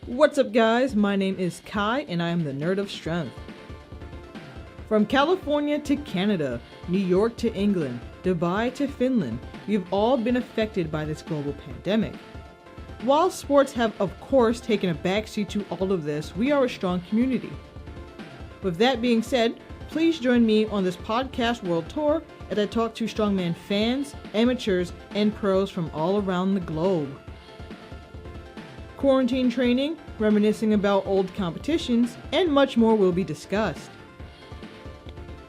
What's up, guys? My name is Kai, and I am the Nerd of Strength. From California to Canada, New York to England, Dubai to Finland, we've all been affected by this global pandemic. While sports have, of course, taken a backseat to all of this, we are a strong community. With that being said, please join me on this podcast world tour as I talk to strongman fans, amateurs, and pros from all around the globe. Quarantine training, reminiscing about old competitions, and much more will be discussed.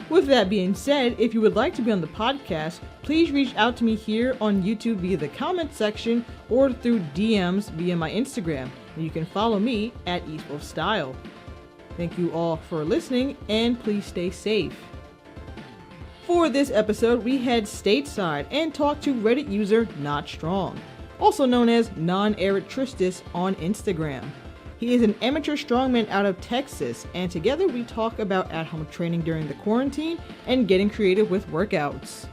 With that being said, if you would like to be on the podcast, please reach out to me here on YouTube via the comment section or through DMs via my Instagram. And you can follow me at EastWolfStyle. Thank you all for listening, and please stay safe. For this episode, we head stateside and talked to Reddit user Not Strong, also known as Non-Eritristus on Instagram. He is an amateur strongman out of Texas, and together we talk about at-home training during the quarantine and getting creative with workouts.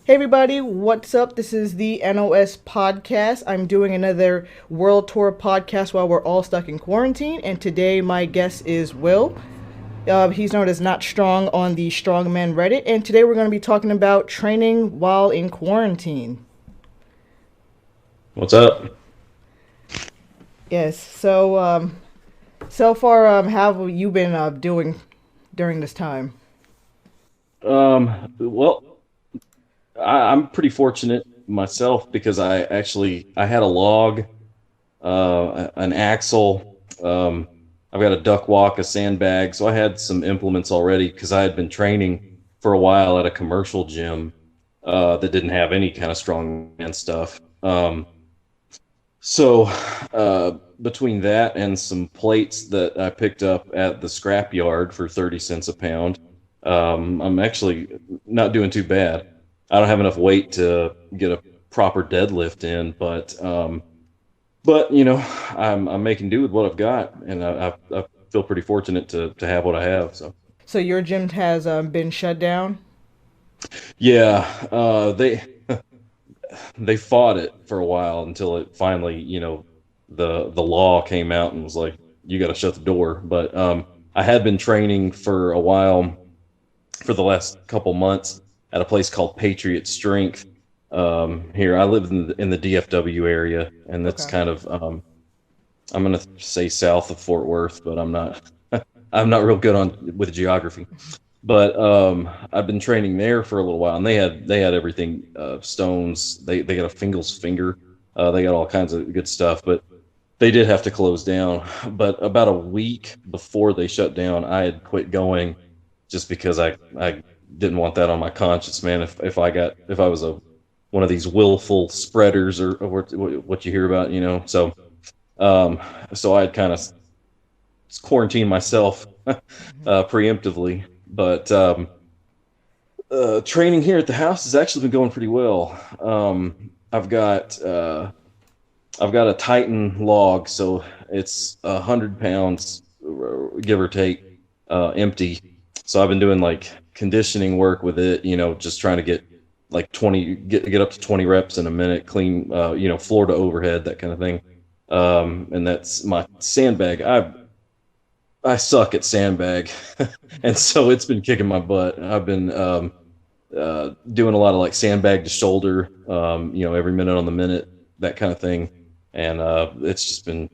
Hey everybody, what's up? This is the NOS podcast. I'm doing another world tour podcast while we're all stuck in quarantine, and today my guest is Will. He's known as Not Strong on the Strongman Reddit, and today we're going to be talking about training while in quarantine. What's up? Yes, so far, how have you been doing during this time? Well, I'm pretty fortunate myself because I had a log, an axle, I've got a duck walk, a sandbag, so I had some implements already because I had been training for a while at a commercial gym that didn't have any kind of strongman stuff. So between that and some plates that I picked up at the scrap yard for 30 cents a pound, I'm actually not doing too bad. I don't have enough weight to get a proper deadlift in, but you know, I'm making do with what I've got, and I feel pretty fortunate to have what I have. So your gym has been shut down? Yeah, they fought it for a while until it finally, you know, the law came out and was like, you got to shut the door. But I had been training for a while, for the last couple months, at a place called Patriot Strength. Here, I live in the DFW area, and that's kind of I'm gonna say south of Fort Worth, but I'm not I'm not real good with geography. But I've been training there for a little while, and they had everything, stones. They got a Fingal's finger. They got all kinds of good stuff, but they did have to close down. But about a week before they shut down, I had quit going just because I didn't want that on my conscience, man. If I was one of these willful spreaders or what you hear about, you know. So I had kind of quarantined myself preemptively, but training here at the house has actually been going pretty well. I've got a Titan log, so it's 100 pounds, give or take, empty. So I've been doing like conditioning work with it, you know, just trying to get like get up to 20 reps in a minute, clean, you know, floor to overhead, that kind of thing. And that's my sandbag. I suck at sandbag, and so it's been kicking my butt. I've been doing a lot of like sandbag to shoulder, you know, every minute on the minute, that kind of thing, and it's just been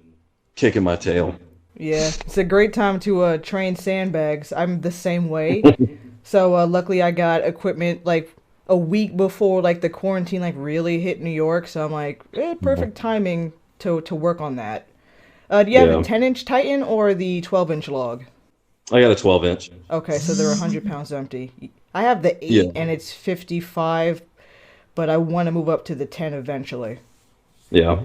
kicking my tail. Yeah, it's a great time to train sandbags. I'm the same way. So luckily I got equipment like a week before like the quarantine like really hit New York. So I'm like, perfect timing to work on that. Do you have a 10-inch Titan or the 12-inch log? I got a 12-inch. Okay, so they're 100 pounds empty. I have the 8 and it's 55, but I want to move up to the 10 eventually. Yeah.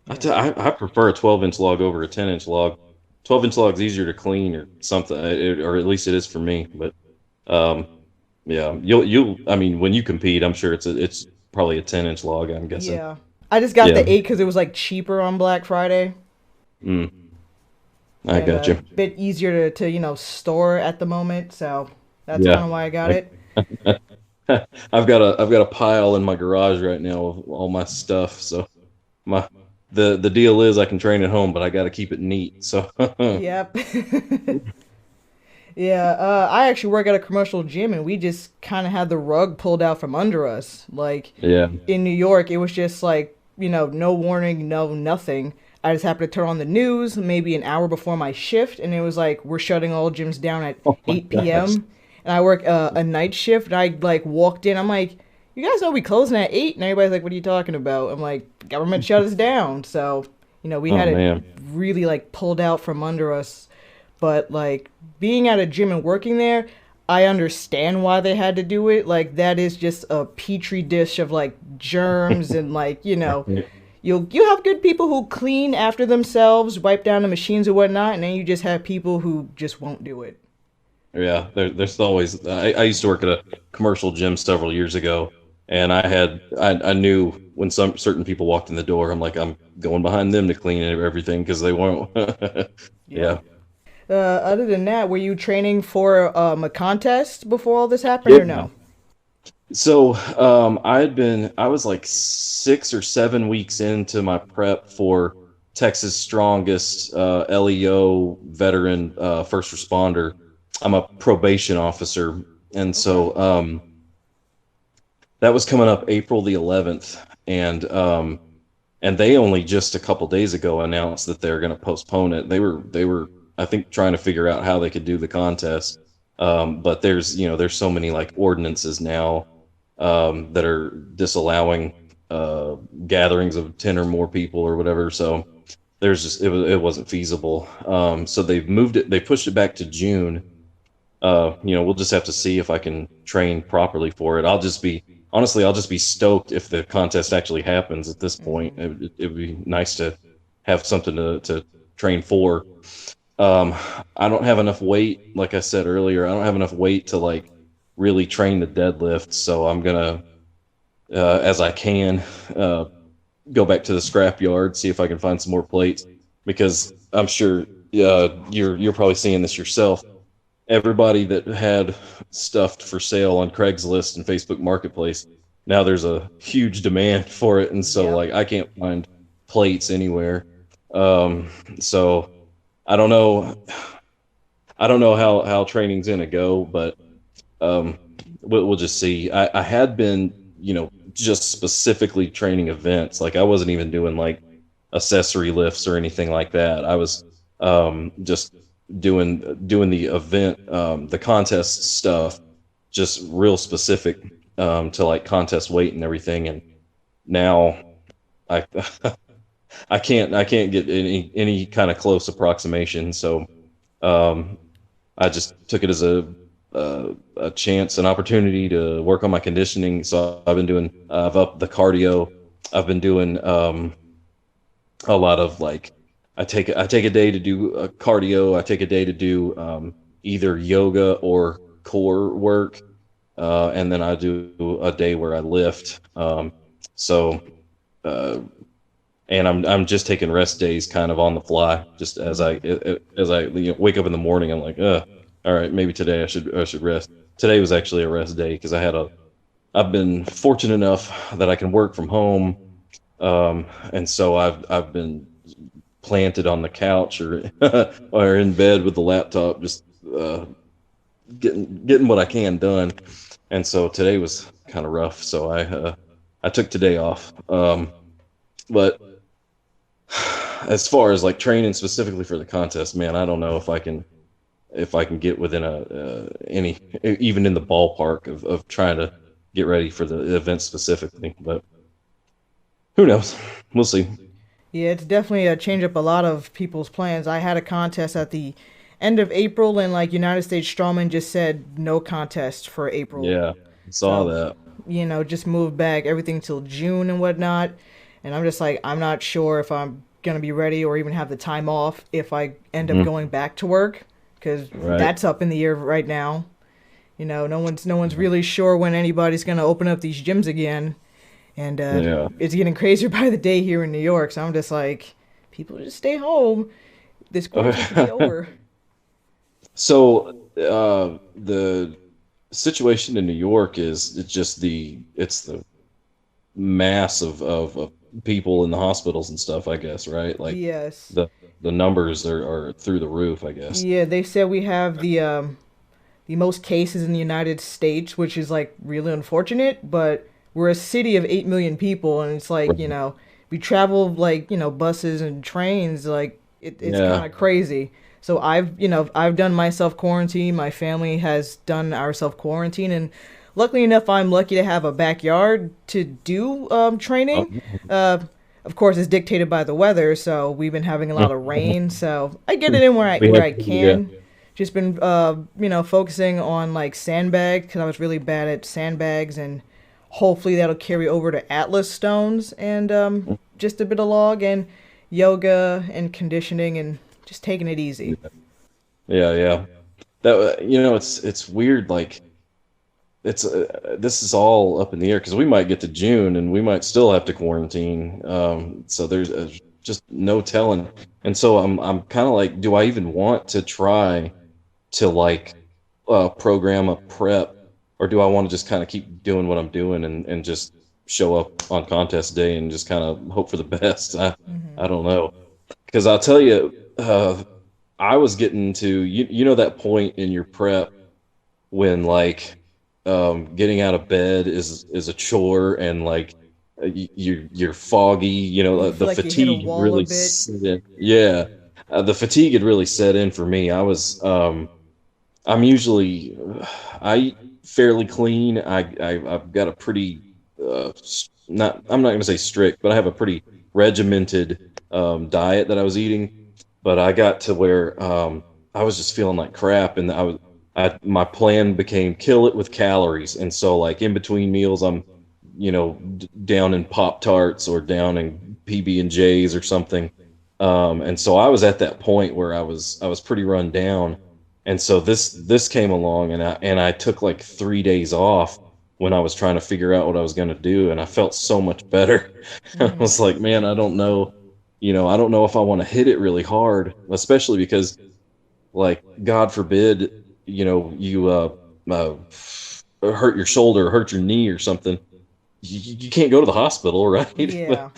I prefer a 12-inch log over a 10-inch log. 12-inch log is easier to clean or something, or at least it is for me. But yeah, I mean, when you compete, I'm sure it's probably a 10-inch log, I'm guessing. Yeah, I just got the 8 because it was like cheaper on Black Friday. Mm. I and got a you. bit easier to store at the moment. So that's kind Yeah. of why I got I, it. I've got a pile in my garage right now of all my stuff. So my the deal is I can train at home, but I got to keep it neat. So Yep. Yeah, I actually work at a commercial gym, and we just kind of had the rug pulled out from under us. Like yeah. in New York, it was just like, no warning, no nothing. I just happened to turn on the news maybe an hour before my shift, and it was like, we're shutting all gyms down at Oh my 8 gosh. p.m. And I work a night shift, and I like walked in. I'm like, you guys know we closing at 8? And everybody's like, what are you talking about? I'm like, government shut us down. So, we Oh had it man. really like pulled out from under us. But like being at a gym and working there, I understand why they had to do it. Like that is just a petri dish of like germs and like, you have good people who clean after themselves, wipe down the machines and whatnot, and then you just have people who just won't do it. Yeah, there's always. I used to work at a commercial gym several years ago, and I knew when some certain people walked in the door, I'm like, I'm going behind them to clean everything because they won't. Yep. Yeah. Other than that, were you training for a contest before all this happened or Yeah. no? So I was like 6 or 7 weeks into my prep for Texas Strongest LEO veteran first responder. I'm a probation officer, and Okay. so that was coming up April the 11th, and they only just a couple days ago announced that they're going to postpone it. They were I think trying to figure out how they could do the contest, but there's so many like ordinances now that are disallowing gatherings of 10 or more people or whatever. So it wasn't feasible. So they've moved it. They pushed it back to June. We'll just have to see if I can train properly for it. I'll just be stoked if the contest actually happens at this point. Hmm. It would be nice to have something to train for. Um, I don't have enough weight, like I said earlier. I don't have enough weight to like really train the deadlift. So I'm gonna, as I can, uh, go back to the scrap yard, see if I can find some more plates, because I'm sure you're probably seeing this yourself. Everybody that had stuff for sale on Craigslist and Facebook Marketplace, now there's a huge demand for it, and so Yep. like I can't find plates anywhere. Um, so I don't know. I don't know how training's gonna go, but um, we'll just see. I had been, just specifically training events. Like I wasn't even doing like accessory lifts or anything like that. I was just doing the event, the contest stuff, just real specific to like contest weight and everything. And now I I can't get any kind of close approximation. So um, I just took it as a chance, an opportunity to work on my conditioning. So I've upped the cardio. I've been doing a lot of like, I take a day to do cardio. I take a day to do either yoga or core work, and then I do a day where I lift. So, uh, and I'm just taking rest days kind of on the fly, just as I wake up in the morning. I'm like, all right, maybe today I should rest. Today was actually a rest day because I've been fortunate enough that I can work from home, and so I've been planted on the couch or or in bed with the laptop, just getting what I can done. And so today was kind of rough, so I took today off. But as far as like training specifically for the contest, man, I don't know if I can get within any even in the ballpark of trying to get ready for the event specifically. But who knows? We'll see. Yeah, it's definitely change up a lot of people's plans. I had a contest at the end of April, and like United States Strongman just said no contest for April. Yeah, saw So, that. just move back everything till June and whatnot. And I'm just like, I'm not sure if I'm gonna be ready or even have the time off if I end up Mhm. going back to work, because Right. that's up in the air right now. No one's really sure when anybody's gonna open up these gyms again, and Yeah. it's getting crazier by the day here in New York. So I'm just like, people just stay home. this quarantine should be over. So the situation in New York is it's the mass of people in the hospitals and stuff, I guess, right? Like Yes. the the numbers are through the roof, I guess. Yeah, they said we have the most cases in the United States, which is like really unfortunate, but we're a city of 8 million people and it's like, Right. we travel like, buses and trains, like it's kind Yeah. of crazy. So I've done my self quarantine, my family has done our self quarantine, and luckily enough, I'm lucky to have a backyard to do training. Um, Uh, of course, it's dictated by the weather, so we've been having a lot of rain, so I get it in we where have I yeah. can. Just been focusing on like sandbag because I was really bad at sandbags, and hopefully that'll carry over to Atlas stones, and just a bit of log and yoga and conditioning and just taking it easy. Yeah, yeah. That it's weird. Like it's this is all up in the air because we might get to June and we might still have to quarantine. So there's just no telling. And so I'm kind of like, do I even want to try to like program a prep, or do I want to just kind of keep doing what I'm doing and just show up on contest day and just kind of hope for the best? I Hmm. don't know. Because I'll tell you, I was getting to you know that point in your prep when like getting out of bed is a chore and like you're foggy, You feel the like you hit a fatigue wall a really bit. set in. Yeah, the fatigue had really set in for me. I'm usually I eat fairly clean. I've got a pretty not I'm not going to say strict, but I have a pretty regimented diet that I was eating. But I got to where I was just feeling like crap, and my plan became kill it with calories, and so like in between meals, I'm down in Pop Tarts or down in PB&Js or something. And so I was at that point where I was pretty run down, and so this came along, and I took like 3 days off when I was trying to figure out what I was going to do, and I felt so much better. I Hmm. was like, man, I don't know if I want to hit it really hard, especially because like God forbid, you hurt your shoulder or hurt your knee or something. You can't go to the hospital, right? Yeah.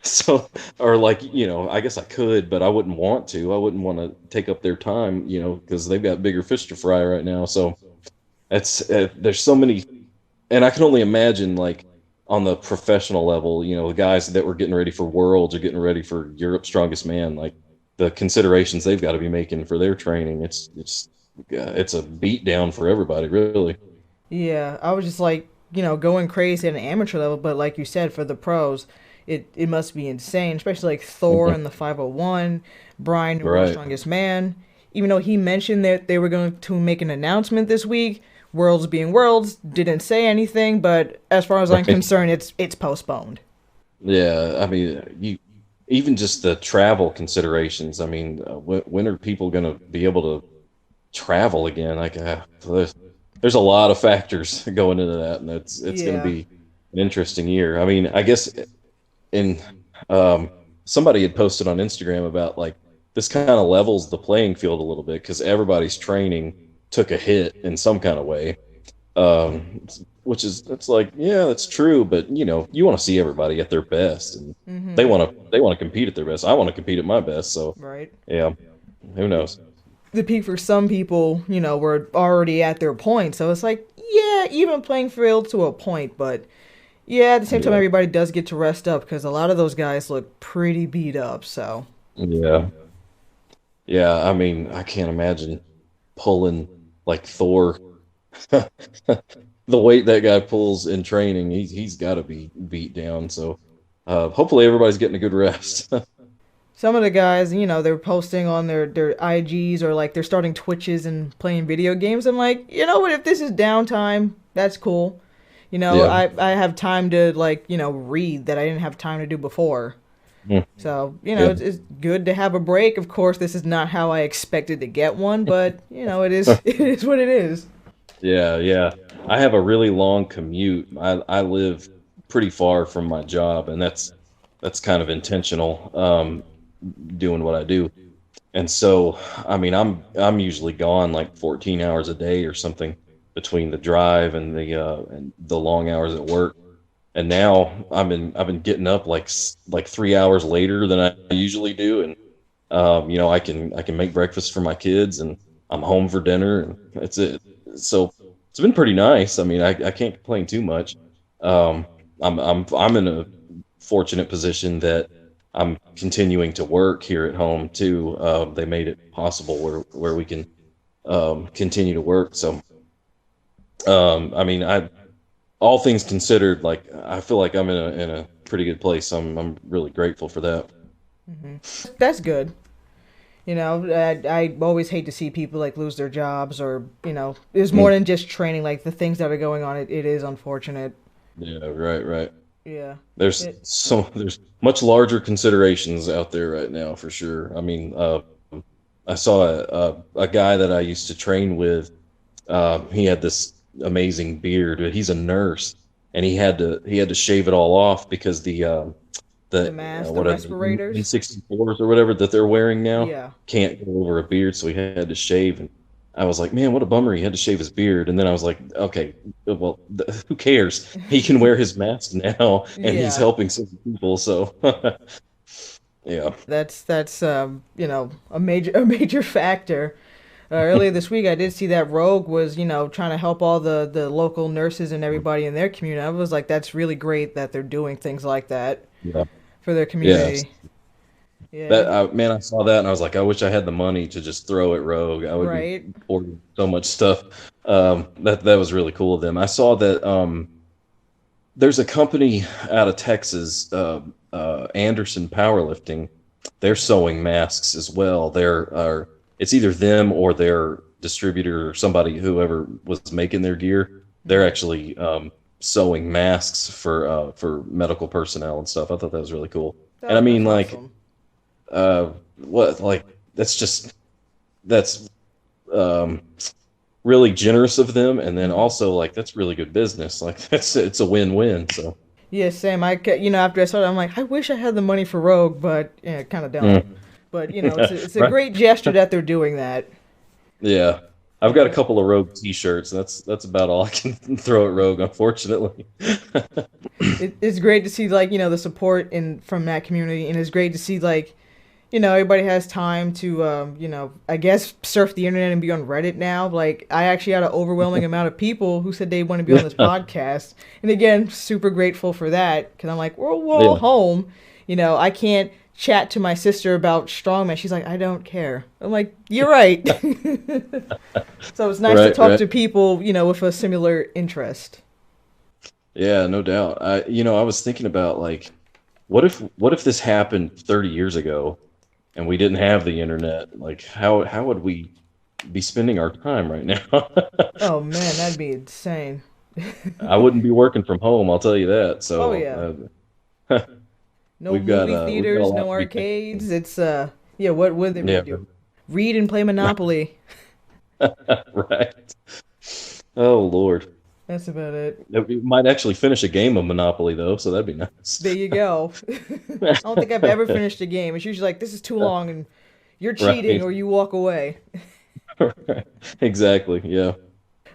So, or like, I guess I could, but I wouldn't want to. I wouldn't want to take up their time, because they've got bigger fish to fry right now. So there's so many, and I can only imagine like on the professional level, the guys that were getting ready for Worlds or getting ready for Europe's Strongest Man, like the considerations they've got to be making for their training. It's a beat down for everybody, really. Yeah, I was just like, going crazy at an amateur level, but like you said, for the pros, it must be insane, especially like Thor Mhm. in the 501, Brian in World's Right. Strongest Man. Even though he mentioned that they were going to make an announcement this week, Worlds being Worlds, didn't say anything, but as far as I'm Right. concerned, it's postponed. Yeah. I mean, even just the travel considerations. I mean, when are people going to be able to travel again? Like, there's a lot of factors going into that, and it's going to Yeah. be an interesting year. I mean, I guess in um, somebody had posted on Instagram about like this kind of levels the playing field a little bit because everybody's training took a hit in some kind of way. Which is it's like, yeah, that's true, but you want to see everybody at their best, and Mm-hmm. they want to compete at their best. I want to compete at my best, so Right. yeah, who knows? The peak for some people, were already at their point, so it's like, yeah, even playing field to a point, but yeah, at the same time, Yeah, everybody does get to rest up because a lot of those guys look pretty beat up. So, yeah, yeah. I mean, I can't imagine pulling like Thor. The weight that guy pulls in training, he's got to be beat down. So hopefully everybody's getting a good rest. some of the guys, they're posting on their IGs or like they're starting Twitches and playing video games. I'm like, you know what? If this is downtime, that's cool. Yeah. I have time to like, read that I didn't have time to do before. Mm. So, Yeah. it's good to have a break. Of course, this is not how I expected to get one, but it is it is what it is. Yeah, yeah. I have a really long commute. I live pretty far from my job, and that's kind of intentional, doing what I do. And so, I mean, I'm usually gone like 14 hours a day or something between the drive and the long hours at work. And now I've been getting up like 3 hours later than I usually do, and I can make breakfast for my kids, and I'm home for dinner, and that's it. So it's been pretty nice. I mean, I can't complain too much. Um, I'm in a fortunate position that I'm continuing to work here at home too. They made it possible where we can continue to work. So I mean, I all things considered, like I feel like I'm in a pretty good place. I'm really grateful for that. That's good. I always hate to see people like lose their jobs, or it's more Mm. than just training. Like the things that are going on, it is unfortunate. Yeah, right, right. Yeah. It, There's much larger considerations out there right now for sure. I mean, I saw a guy that I used to train with. He had this amazing beard, but he's a nurse, and he had to shave it all off because the the mask, the what are the respirators. N64s or whatever that they're wearing now Yeah. can't go over a beard, so he had to shave. And I was like, man, what a bummer. He had to shave his beard. And then I was like, okay, well, who cares? He can wear his mask now, and he's Yeah. helping some people. So, yeah, That's a major factor. Earlier this week, I did see that Rogue was trying to help all the local nurses and everybody in their community. I was like, that's really great that they're doing things like that yeah, for their yeah. community. Yeah. Man, I saw that and I was like, I wish I had the money to just throw at Rogue. I would be Right. ordering so much stuff. That was really cool of them. I saw that there's a company out of Texas, Anderson Powerlifting. They're sewing masks as well. It's either them or their distributor or somebody, whoever was making their gear. They're Mhm. actually sewing masks for medical personnel and stuff. I thought that was really cool. And I Oh, mean, that's like, awesome. what, like, that's um, really generous of them, and then Hmm. also like that's really good business. Like it's a win-win. So. Yeah, Sam. After I started, I'm like, I wish I had the money for Rogue, but yeah, kind of don't. Mm. But it's a Right. great gesture that they're doing that. Yeah. I've got a Yeah. couple of Rogue T-shirts. That's about all I can throw at Rogue, unfortunately. It's great to see like the support in from that community, and it's great to see like everybody has time to I guess surf the internet and be on Reddit now. Like I actually had an overwhelming amount of people who said they want to be on this Yeah, podcast, and again, super grateful for that because I'm like we're all yeah, home. I can't chat to my sister about strongman. She's like, I don't care. I'm like, you're right. So it's nice to right, talk right. to people with a similar interest. Yeah, no doubt. I was thinking about like, what if this happened 30 years ago and we didn't have the internet? Like, how would we be spending our time right now? Oh man, that'd be insane. I wouldn't be working from home, I'll tell you that. Oh yeah. So, No we've got a movie lot theaters, no to be arcades. thankful. It's yeah, what would they Yeah, really do? Read and play Monopoly. right. Oh Lord. That's about it. We might actually finish a game of Monopoly though, so that'd be There nice. you go. I don't think I've ever finished a game. It's usually like this is too long and you're cheating Right. or you walk away. Exactly. Yeah.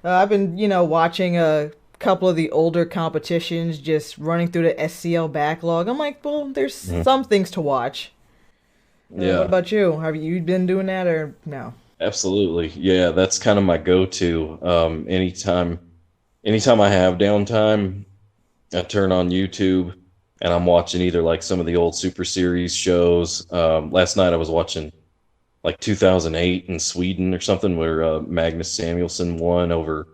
I've been, watching a couple of the older competitions, just running through the SCL backlog. I'm like, well, there's Mhm. some things to watch. What Yeah. about you? Have you been doing that or no? Absolutely. Yeah, that's kind of my go-to. Anytime I have downtime, I turn on YouTube and I'm watching either like some of the old Super Series shows. Last night I was watching like 2008 in Sweden or something where Magnus Samuelsson won over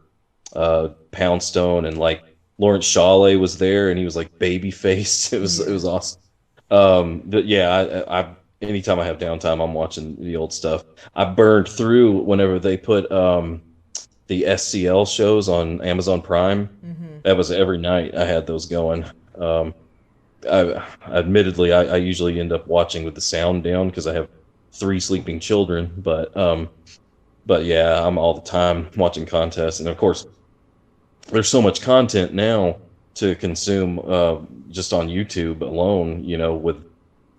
Poundstone, and like Lawrence Shaw was there and he was like baby faced. It was Yeah. awesome. But yeah, anytime I have downtime, I'm watching the old stuff. I burned through whenever they put the SCL shows on Amazon Prime. Hmm. That was every night I had those going. Um, admittedly, I usually end up watching with the sound down because I have three sleeping children. But yeah, I'm all the time watching contests, and of course, there's so much content now to consume just on YouTube alone. With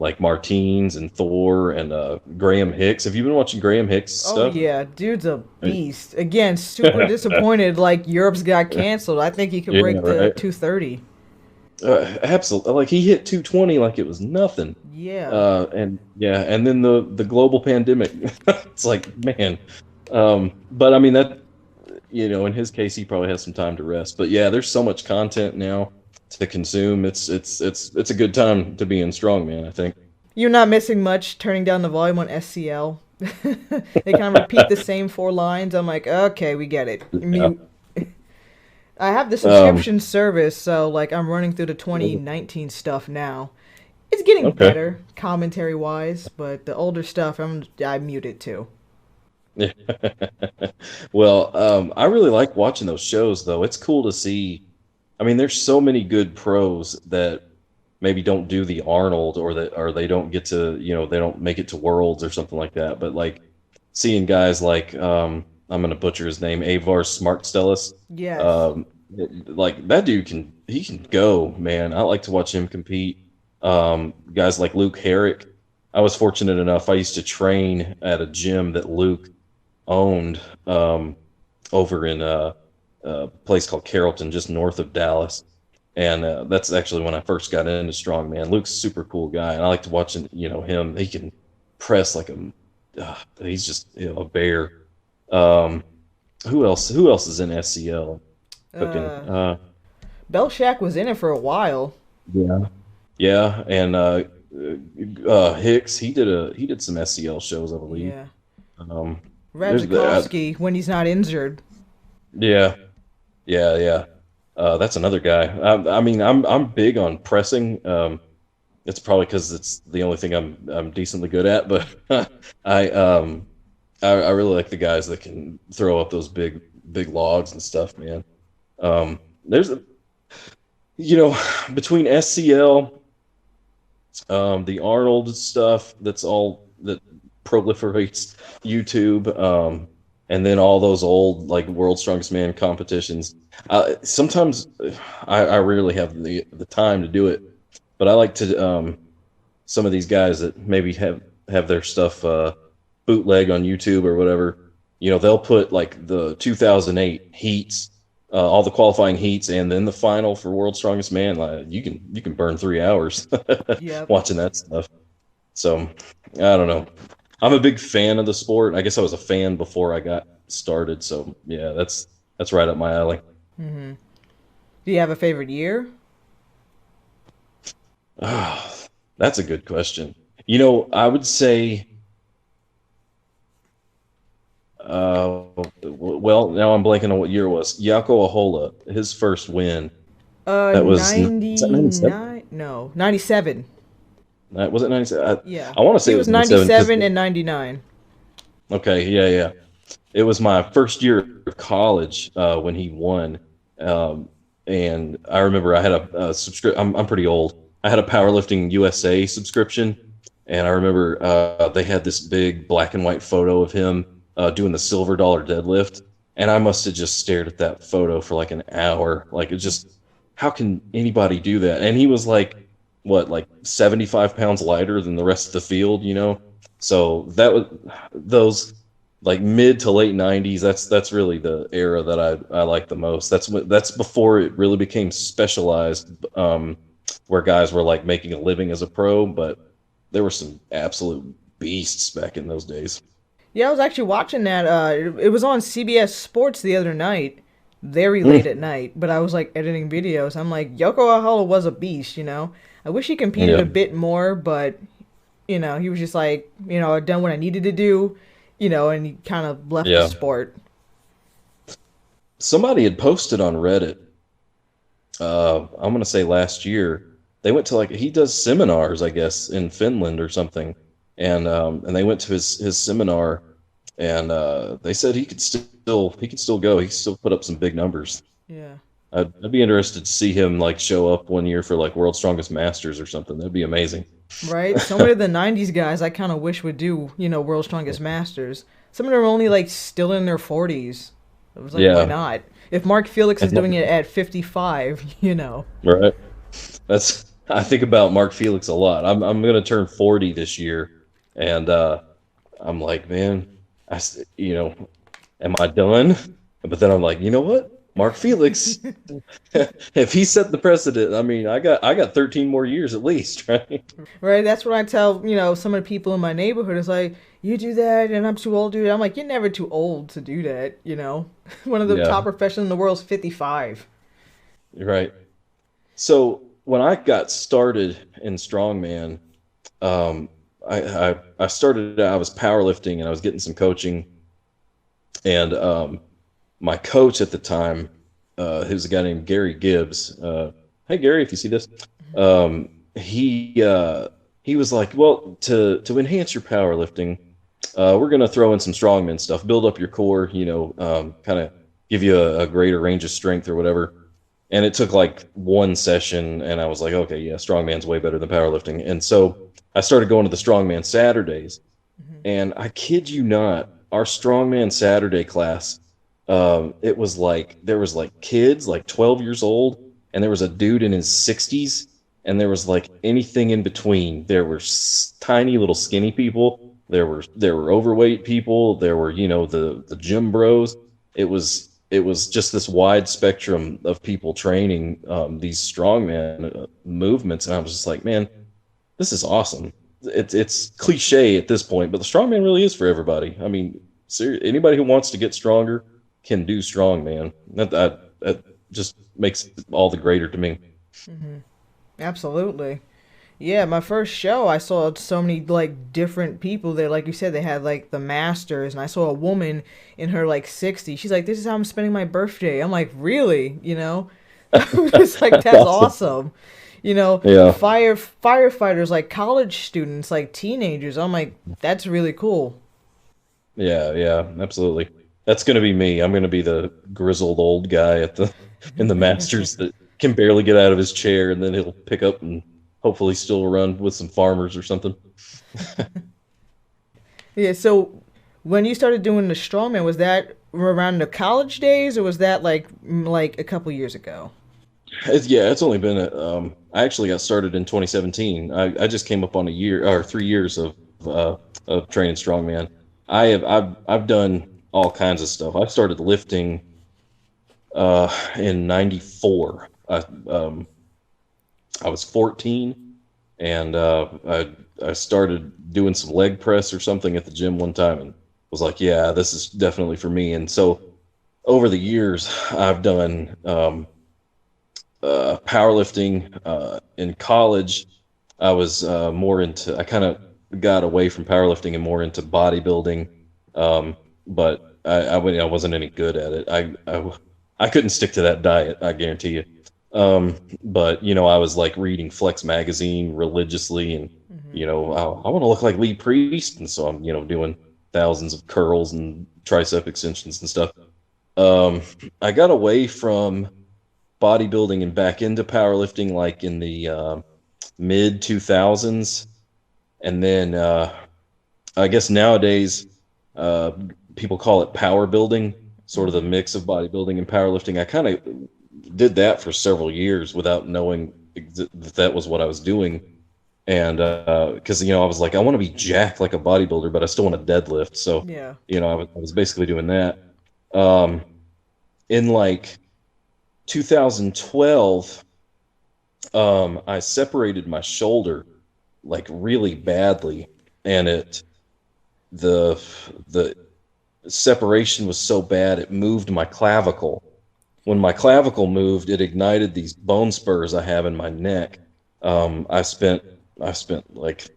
like Martins and Thor and Graham Hicks. Have you been watching Graham Hicks Oh stuff? yeah, dude's a beast. Again, super disappointed. Like Europe's got canceled. I think he could Yeah, break the right. 230. Absolutely. Like he hit 220 like it was nothing. Yeah. And yeah, and then the global pandemic. It's like, man. But I mean that, in his case, he probably has some time to rest. But yeah, there's so much content now to consume. It's a good time to be in strongman, I think. You're not missing much turning down the volume on SCL. They kind of repeat the same four lines. I'm like, okay, we get it. Yeah. Mute. I have the Um, subscription service, so like I'm running through the 2019 stuff now. It's getting okay. better commentary wise, but the older stuff I mute it too. Yeah. Well, I really like watching those shows, though. It's cool to see. I mean, there's so many good pros that maybe don't do the Arnold, or they don't get to, they don't make it to Worlds or something like that. But like seeing guys like, I'm gonna butcher his name, Avar Smartstellis. Yes. Um, like that dude he can go, man. I like to watch him compete. Guys like Luke Herrick. I was fortunate enough. I used to train at a gym that Luke owned, over in a place called Carrollton, just north of Dallas. And that's actually when I first got into strongman. Luke's a super cool guy, and I like to watch him. He can press like he's just a bear. Um, who else? Who else is in SCL cooking? Uh, Belshack was in it for a while. Yeah, yeah, and Hicks. He did some SCL shows, I believe. Yeah. Um, there's the Radzikowski when he's not injured. yeah, yeah, yeah. That's another guy. I mean, I'm big on pressing. It's probably because it's the only thing I'm decently good at. But I I really like the guys that can throw up those big logs and stuff, man. There's a between SCL, the Arnold stuff that's all that proliferates YouTube, and then all those old like World's Strongest Man competitions. Sometimes I rarely have the time to do it, but I like to, some of these guys that maybe have their stuff bootleg on YouTube or whatever. They'll put like the 2008 heats, all the qualifying heats, and then the final for World's Strongest Man. Like, you can burn 3 hours Yep. watching that stuff. So I don't know. I'm a big fan of the sport. I guess I was a fan before I got started. So yeah, that's right up my alley. Hmm. Do you have a favorite year? Ah, that's a good question. I would say, well, now I'm blanking on what year it was. Yako Ahola, his first win. Was that 97? 99? No, 97. Was it 97? Yeah. I want to say He it was was 97 because, 97 and 99. okay, yeah, yeah. It was my first year of college when he won. Um, and I remember I had a subscription. I'm pretty old. I had a Powerlifting USA subscription, and I remember they had this big black and white photo of him doing the silver dollar deadlift, and I must have just stared at that photo for like an hour. Like, it just, how can anybody do that? And he was like, what, like 75 pounds lighter than the rest of the field. So that was those like mid to late 90s. That's really the era that I like the most. That's before it really became specialized, where guys were like making a living as a pro, but there were some absolute beasts back in those days. Yeah, I was actually watching that. It was on CBS Sports the other night, very late Mm, at night. But I was like editing videos. I'm like, Yoko Ahala was a beast. I wish he competed yeah, a bit more, but he was just like, I'd done what I needed to do, and he kind of left the yeah. sport. Somebody had posted on Reddit. I'm gonna say last year. They went to, like, he does seminars, I guess, in Finland or something, and they went to his seminar, and they said he could still go. He could still put up some big numbers. Yeah. I'd be interested to see him like show up one year for like World's Strongest Masters or something. That'd be amazing. Right? So many of the 90s guys I kind of wish would do, World's Strongest Masters. Some of them are only like still in their 40s. It was like, why Yeah, not? If Mark Felix is and doing it at 55, right. That's I think about Mark Felix a lot. I'm going to turn 40 this year, and I'm like, man, you know, am I done? But then I'm like, you know what? Mark Felix, if he set the precedent, I mean, I got 13 more years at least, right? Right? That's what I tell, some of the people in my neighborhood. It's like, you do that and I'm too old to do that. I'm like, you're never too old to do that. One of the Yeah, top professionals in the world is 55. you're right. So when I got started in strongman, um, I started. I was powerlifting and I was getting some coaching, and my coach at the time, he was a guy named Gary Gibbs. Hey Gary, if you see this, um, he was like, well, to enhance your powerlifting, we're gonna throw in some strongman stuff, build up your core, kind of give you a greater range of strength or whatever. And it took like one session, and I was like, okay, yeah, strongman's way better than powerlifting. And so I started going to the strongman Saturdays, Hmm. and I kid you not, our strongman Saturday class, it was like there was like kids like 12 years old, and there was a dude in his 60s, and there was like anything in between. There were tiny little skinny people. There were overweight people. There were the gym bros. It was just this wide spectrum of people training these strongman movements, and I was just like, man, this is awesome. It's cliche at this point, but the strongman really is for everybody. I mean, anybody who wants to get stronger can do strongman. That just makes it all the greater to me. Hmm. Absolutely. Yeah, my first show, I saw so many like different people there. Like you said, they had like the masters, and I saw a woman in her like 60s. She's like, "This is how I'm spending my birthday." I'm like, "Really?" It's like That's that's awesome. awesome. Yeah, Firefighters, like college students, like teenagers. I'm like, that's really cool. yeah, absolutely. That's gonna be me. I'm gonna be the grizzled old guy at the in the Masters that can barely get out of his chair, and then he'll pick up and hopefully still run with some farmers or something. Yeah. So when you started doing the strongman, was that around the college days, or was that like a couple years ago? It's only been. I actually got started in 2017. I just came up on a year or 3 years of training strongman. I've done all kinds of stuff. I started lifting in '94. I was 14, and I started doing some leg press or something at the gym one time, and was like, yeah, this is definitely for me. And so over the years, I've done. Powerlifting. In college, I was more into. I kind of got away from powerlifting and more into bodybuilding, but I wasn't any good at it. I couldn't stick to that diet. I guarantee you. But I was like reading Flex magazine religiously, and Hmm. I want to look like Lee Priest, and so I'm doing thousands of curls and tricep extensions and stuff. Um, I got away from bodybuilding and back into powerlifting like in the mid 2000s, and then I guess nowadays uh, people call it power building, sort of the Hmm. mix of bodybuilding and powerlifting. I kind of did that for several years without knowing that that was what I was doing. And because I was like, I want to be jacked like a bodybuilder, but I still want to deadlift. So Yeah. I was basically doing that. um, in like 2012, I separated my shoulder like really badly, and the the separation was so bad it moved my clavicle. When my clavicle moved, it ignited these bone spurs I have in my neck. I spent like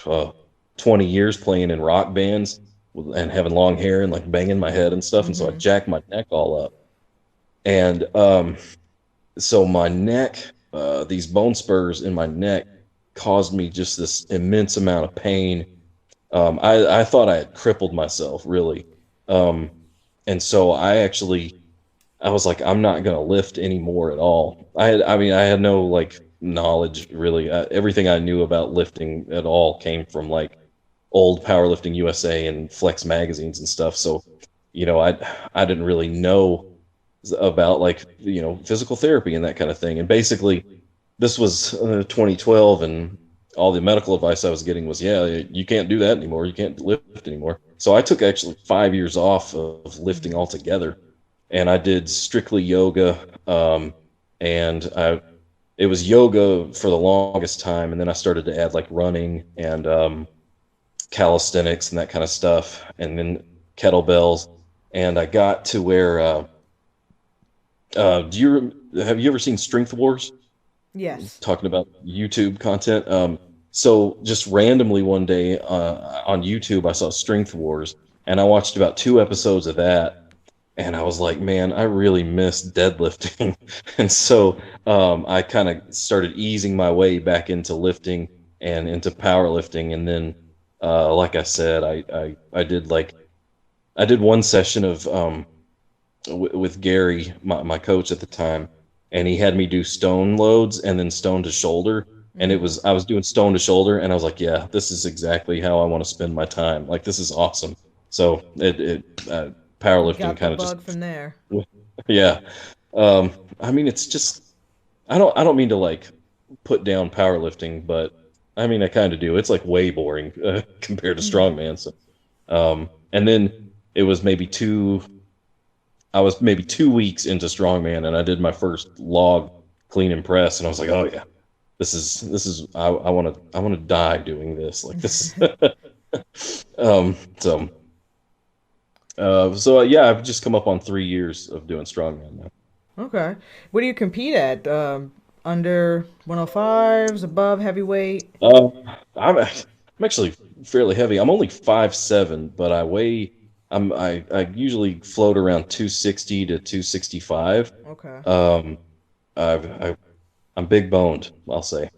uh, 20 years playing in rock bands and having long hair and like banging my head and stuff, and so I Hmm. jacked my neck all up. And so my neck, these bone spurs in my neck caused me just this immense amount of pain. I thought I had crippled myself really. Um, and so I was like, I'm not going to lift anymore at all. I mean, I had no like knowledge really. Everything I knew about lifting at all came from like old Powerlifting USA and Flex magazines and stuff. So, I didn't really know about like physical therapy and that kind of thing. And basically, this was 2012, and all the medical advice I was getting was, yeah, you can't do that anymore. You can't lift anymore. So I took actually 5 years off of lifting Mhm. altogether, and I did strictly yoga. And it was yoga for the longest time, and then I started to add like running and calisthenics and that kind of stuff, and then kettlebells. And I got to where have you ever seen Strength Wars? Yes. Talking about YouTube content. So just randomly one day on YouTube, I saw Strength Wars, and I watched about 2 episodes of that, and I was like, man, I really miss deadlifting. And so I kind of started easing my way back into lifting and into powerlifting, and then like I said, I did one session of with Gary, my coach at the time, and he had me do stone loads and then stone to shoulder. And Hmm. I was doing stone to shoulder, and I was like, yeah, this is exactly how I want to spend my time. Like, this is awesome. So You powerlifting got the kind of just, bug from there. yeah. I mean, it's just, I don't mean to like put down powerlifting, but I mean, I kind of do. It's like way boring compared to Hmm. strongman. So, and then it was maybe I was maybe 2 weeks into strongman, and I did my first log clean and press, and I was like, oh yeah, this is I want to die doing this. Like this. um. So. Yeah, I've just come up on 3 years of doing strongman now. Okay. What do you compete at? Under 105s, above heavyweight? I'm actually fairly heavy. I'm only 5'7", but I weigh. I usually float around 260 to 265. Okay. Um, I I'm big boned, I'll say.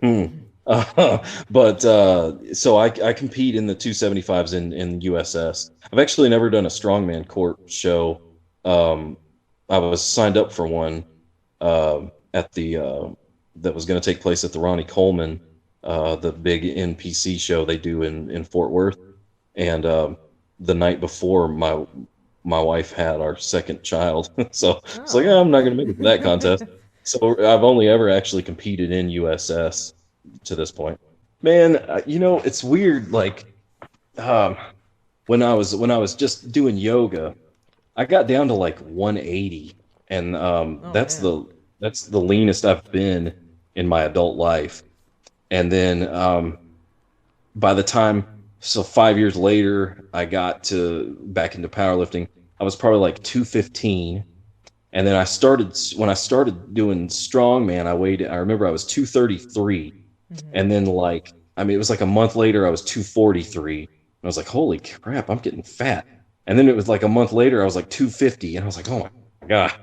But so I compete in the 275s in USS. I've actually never done a strongman court show. I was signed up for one at the that was going to take place at the Ronnie Coleman, the big NPC show they do in Fort Worth. And the night before, my wife had our second child, so it's like, Oh. oh, I'm not going to make it to that contest. So I've only ever actually competed in USS to this point. Man, it's weird. Like um, when I was just doing yoga, I got down to like 180, and Oh man. that's the leanest I've been in my adult life. And then by the time, so 5 years later, I got to back into powerlifting. I was probably like 215, and then when I started doing strongman, I remember I was 233, Hmm. and then like I mean it was like a month later I was 243, and I was like, holy crap, I'm getting fat. And then it was like a month later I was like 250, and I was like, oh my god.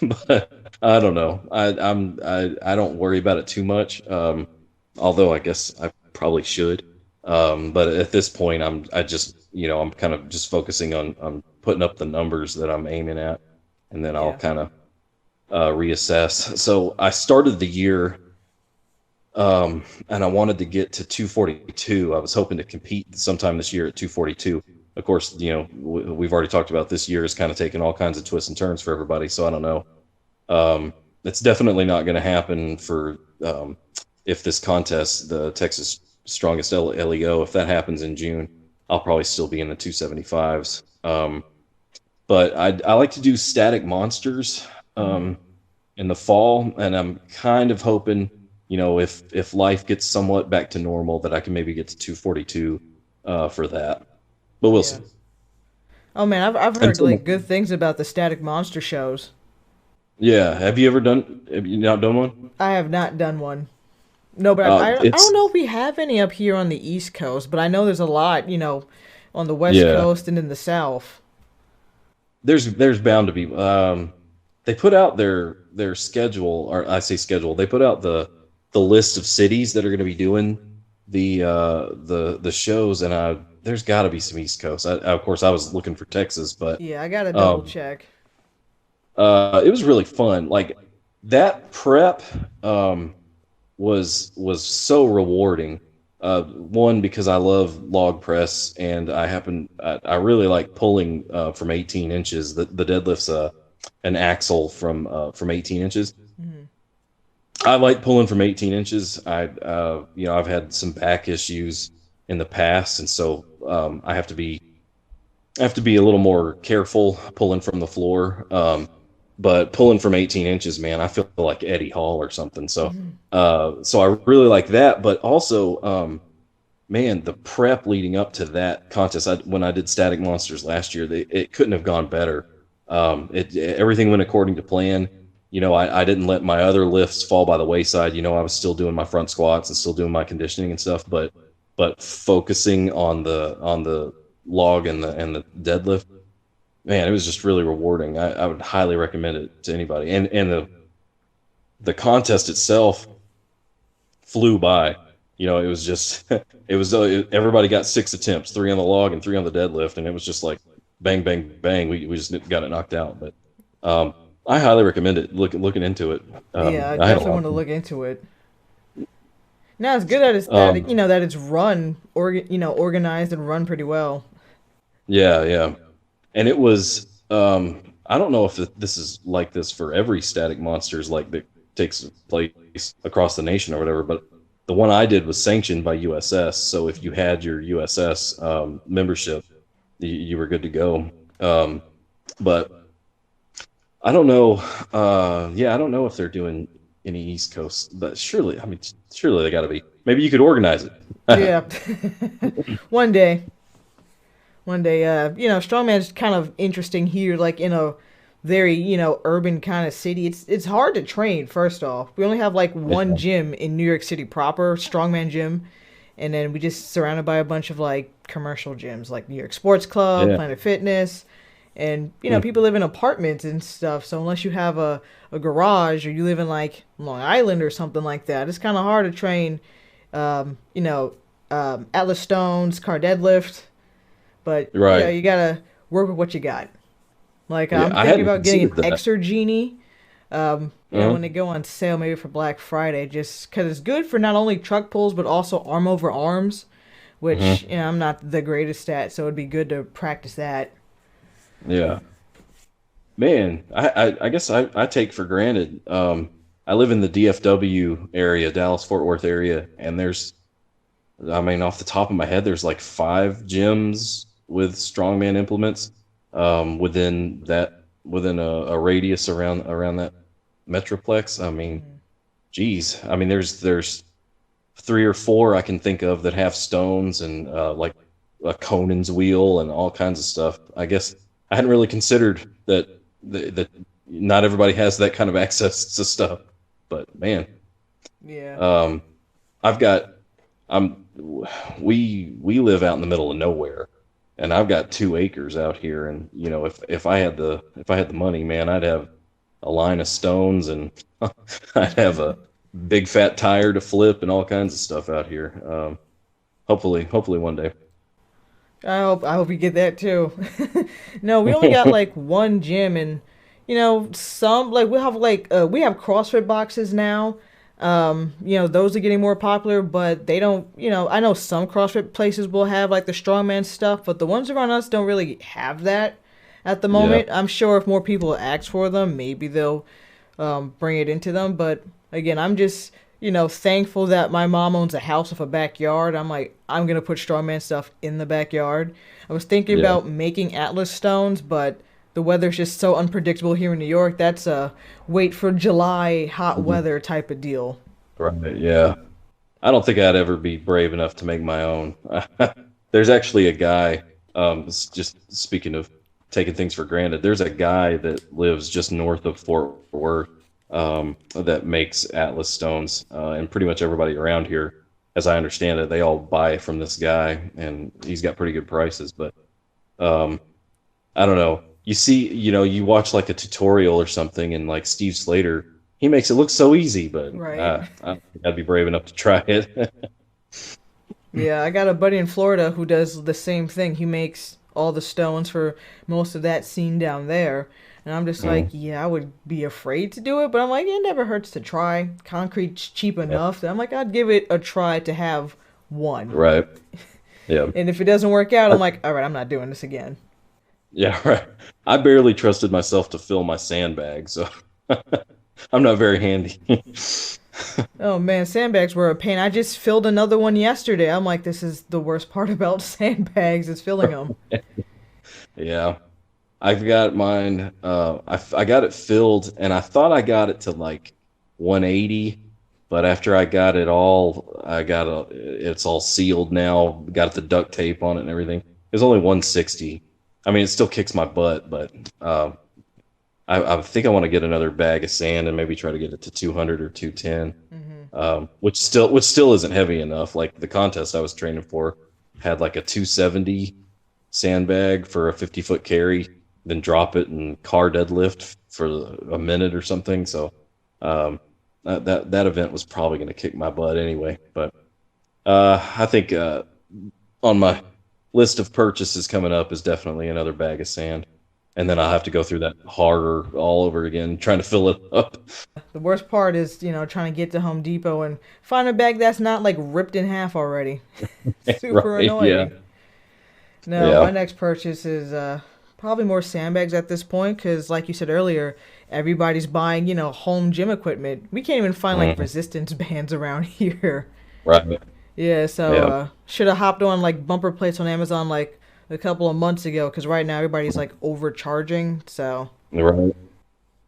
But I don't know. I don't worry about it too much. Although I guess I probably should. But at this point I just I'm kind of just focusing on putting up the numbers that I'm aiming at, and then I'll Yeah. kind of reassess. So I started the year, and I wanted to get to 242. I was hoping to compete sometime this year at 242. Of course, we've already talked about this year is kind of taking all kinds of twists and turns for everybody. So I don't know. It's definitely not going to happen for if this contest, the Texas Strongest LEO, if that happens in June, I'll probably still be in the 275s. But I like to do static monsters Hmm. in the fall, and I'm kind of hoping, if life gets somewhat back to normal, that I can maybe get to 242 for that. But we'll Yeah. see. Oh man, I've heard Until like good things about the static monster shows. yeah, have you not done one? I have not done one. No, but I don't It's know if we have any up here on the East Coast, but I know there's a lot, on the West yeah. Coast and in the South. There's bound to be. They put out their schedule, or I say schedule. They put out the list of cities that are going to be doing the shows, and there's got to be some East Coast. Of course, I was looking for Texas, but Yeah, I gotta double um, check. it was really fun. Like that prep was so rewarding. One, because I love log press, and I really like pulling from 18 inches. The deadlift's an axle from 18 inches, Hmm. I like pulling from 18 inches. I've had some back issues in the past, and so I have to be a little more careful pulling from the floor. But pulling from 18 inches, man, I feel like Eddie Hall or something. So I really like that. But also, man, the prep leading up to that contest, when I did Static Monsters last year, it couldn't have gone better. Everything went according to plan. I didn't let my other lifts fall by the wayside. I was still doing my front squats and still doing my conditioning and stuff, but focusing on the log and the deadlift, man, it was just really rewarding. I would highly recommend it to anybody. And the contest itself flew by. It was just everybody got 6 attempts, 3 on the log and 3 on the deadlift, and it was just like bang, bang, bang. We just got it knocked out. But I highly recommend it. Looking into it. Yeah, I definitely want to look into it. Now it's good that it's run organized and run pretty well. Yeah, yeah. And it was I don't know if this is like this for every Static Monsters like that takes place across the nation or whatever, but the one I did was sanctioned by USS. So if you had your USS membership, you were good to go. But I don't know. I don't know if they're doing any East Coast, but surely they got to be. Maybe you could organize it. Yeah, one day. Strongman's kind of interesting here, like in a very, urban kind of city. It's hard to train, first off. We only have like one gym in New York City proper, Strongman Gym, and then we just surrounded by a bunch of like commercial gyms like New York Sports Club, Planet Fitness, and people live in apartments and stuff. So unless you have a garage or you live in like Long Island or something like that, it's kind of hard to train, Atlas Stones, car deadlift. But you gotta work with what you got. Like I'm thinking about getting an Exer Genie. When they go on sale, maybe for Black Friday, just because it's good for not only truck pulls but also arm over arms, which I'm not the greatest at, so it'd be good to practice that. Yeah, man, I guess I take for granted. I live in the DFW area, Dallas Fort Worth area, and off the top of my head, there's like 5 gyms with strongman implements within a radius around that metroplex. Geez, there's 3 or 4 I can think of that have stones and like a Conan's wheel and all kinds of stuff. I guess I hadn't really considered that not everybody has that kind of access to stuff. But man, yeah, we live out in the middle of nowhere, and I've got 2 acres out here, and if I had the money, man, I'd have a line of stones, and I'd have a big fat tire to flip and all kinds of stuff out here. Hopefully one day. I hope you get that too. No, we only got like one gym, and some like we have CrossFit boxes now. Those are getting more popular, but they don't, I know some CrossFit places will have like the strongman stuff, but the ones around us don't really have that at the moment. Yeah. I'm sure if more people ask for them, maybe they'll bring it into them. But again, I'm just, thankful that my mom owns a house with a backyard. I'm like, I'm going to put strongman stuff in the backyard. I was thinking about making Atlas stones, but the weather's just so unpredictable here in New York. That's a wait for July hot weather type of deal. Right, yeah. I don't think I'd ever be brave enough to make my own. There's actually a guy, just speaking of taking things for granted, there's a guy that lives just north of Fort Worth that makes Atlas stones. And pretty much everybody around here, as I understand it, they all buy from this guy, and he's got pretty good prices. But I don't know. You see, you watch like a tutorial or something, and like Steve Slater, he makes it look so easy, but right. I don't think I'd be brave enough to try it. Yeah, I got a buddy in Florida who does the same thing. He makes all the stones for most of that scene down there. And I'm just like, I would be afraid to do it, but I'm like, it never hurts to try. Concrete's cheap enough. I'm like, I'd give it a try to have one. Right. Yeah. And if it doesn't work out, I'm like, all right, I'm not doing this again. Yeah, right. I barely trusted myself to fill my sandbag, so I'm not very handy. Oh man, sandbags were a pain. I just filled another one yesterday. I'm like, this is the worst part about sandbags is filling them. Yeah. I've got mine. I got it filled, and I thought I got it to like 180, but after I got it all, it's all sealed now. Got the duct tape on it and everything. It's only 160. I mean, it still kicks my butt, but I think I want to get another bag of sand and maybe try to get it to 200 or 210, Hmm. which still isn't heavy enough. Like the contest I was training for had like a 270 sandbag for a 50-foot carry, then drop it and car deadlift for a minute or something. So that event was probably going to kick my butt anyway. But I think on my list of purchases coming up is definitely another bag of sand. And then I'll have to go through that harder all over again, trying to fill it up. The worst part is, trying to get to Home Depot and find a bag that's not like ripped in half already. Super Right? Yeah. annoying. No, my Yeah. next purchase is probably more sandbags at this point because, like you said earlier, everybody's buying, home gym equipment. We can't even find like Mhm. resistance bands around here. Right. Yeah, so Yeah. should have hopped on like bumper plates on Amazon like a couple of months ago because right now everybody's like overcharging. So Right.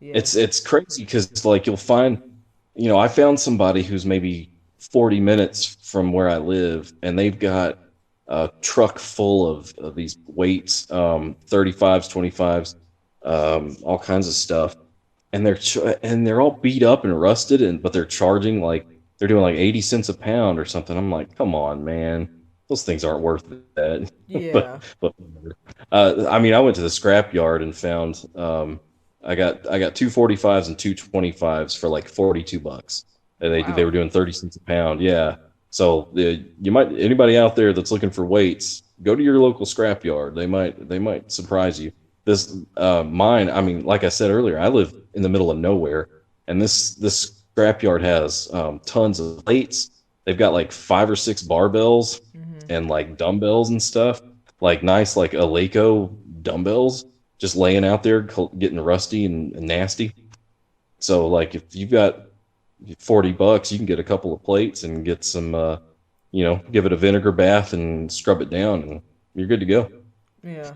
yeah. It's crazy because like you'll find, I found somebody who's maybe 40 minutes from where I live, and they've got a truck full of these weights, 35s, 25s, all kinds of stuff, and they're all beat up and rusted, and but they're charging like they're doing like 80 cents a pound or something. I'm like, come on, man, those things aren't worth that. but Yeah. but whatever. I mean, I went to the scrap yard and found I got two 45s and two 25s for like $42. And they Wow. were doing 30 cents a pound. Yeah. So you might anybody out there that's looking for weights, go to your local scrap yard. They might surprise you. This mine, I mean, like I said earlier, I live in the middle of nowhere, and this scrap yard has tons of plates. They've got like 5 or 6 barbells Hmm. and like dumbbells and stuff, like nice like Eleiko dumbbells, just laying out there, getting rusty and nasty. So like if you've got $40, you can get a couple of plates and get some, give it a vinegar bath and scrub it down, and you're good to go. Yeah.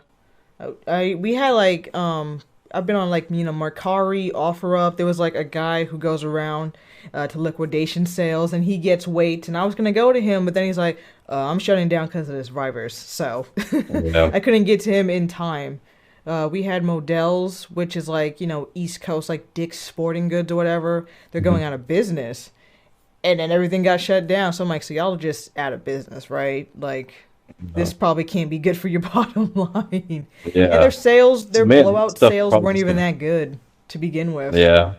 We had like I've been on like Mercari OfferUp. There was like a guy who goes around to liquidation sales and he gets weights and I was gonna go to him but then he's like I'm shutting down because of this virus so Yeah. I couldn't get to him in time. We had Models, which is like East Coast like Dick's Sporting Goods or whatever. They're going Mhm. out of business and then everything got shut down. So I'm like, so y'all are just out of business, right? Like, Uh, this probably can't be good for your bottom line. And yeah. So, their man, blowout stuff sales probably weren't just even gonna. that good to begin with. Yeah.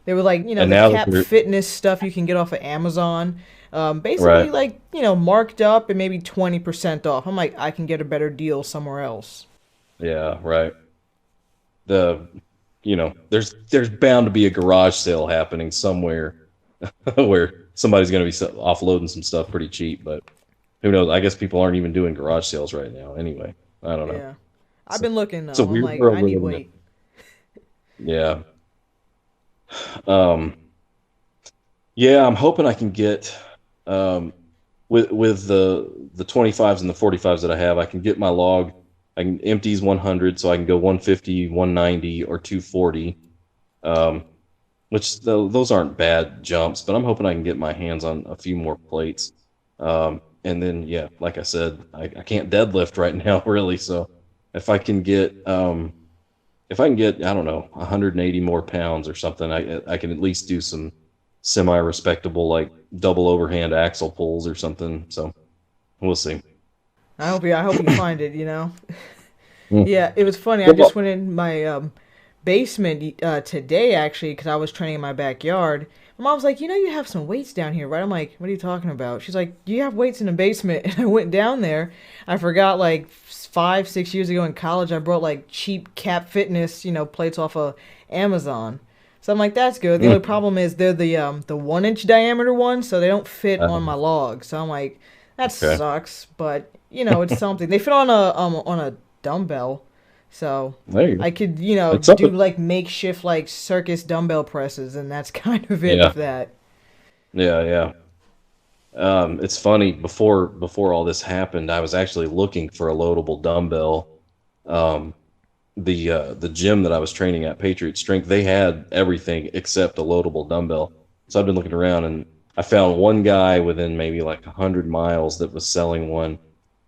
They were like, And the now that Cap they're Fitness stuff you can get off of Amazon. right. Basically, like, marked up and maybe 20% off. I'm like, I can get a better deal somewhere else. Yeah. Right. The there's bound to be a garage sale happening somewhere where somebody's going to be offloading some stuff pretty cheap, but who knows? I guess people aren't even doing garage sales right now. Anyway, I don't know. Yeah. I've So, been looking it's a though. I'm weird like, world I we're need living in. weight. Yeah. Um, yeah, I'm hoping I can get um, with the 25s and the 45s that I have, I can get my log. I can empties 100, so I can go 150, 190, or 240. Um, which those aren't bad jumps, but I'm hoping I can get my hands on a few more plates. And then, yeah, like I said, I can't deadlift right now, really. So if I can get, I don't know, 180 more pounds or something, I can at least do some semi-respectable like double overhand axle pulls or something. So we'll see. I hope you find it. Mm. Yeah, it was funny. I just Well, went in my basement today actually because I was training in my backyard. My mom was like, you have some weights down here, right? I'm like, what are you talking about? She's like, do you have weights in the basement? And I went down there. I forgot like 5, 6 years ago in college, I brought like cheap Cap Fitness, plates off of Amazon. So I'm like, that's good. The only mm, problem is they're the 1 inch diameter ones, so they don't fit uh, on my log. So I'm like, that okay. sucks, but it's something. They fit on a dumbbell, so There you go. I could It's do something. like makeshift like circus dumbbell presses, and that's kind of it Yeah. with that. Yeah, yeah. It's funny. Before all this happened, I was actually looking for a loadable dumbbell. Um, the gym that I was training at, Patriot Strength, they had everything except a loadable dumbbell. So I've been looking around, and I found one guy within maybe like 100 miles that was selling one,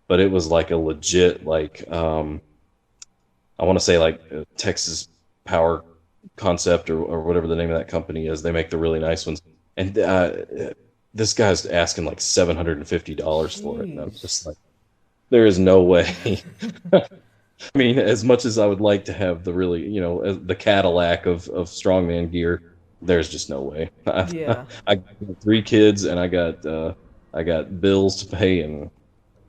but it was like a legit like I want to say like Texas Power Concept or whatever the name of that company is. They make the really nice ones, and this guy's asking like $750 for it, and I'm Jeez. just like, there is no way. I mean, as much as I would like to have the really, the Cadillac of strongman gear, there's just no way. Yeah. I got 3 kids, and I got bills to pay, and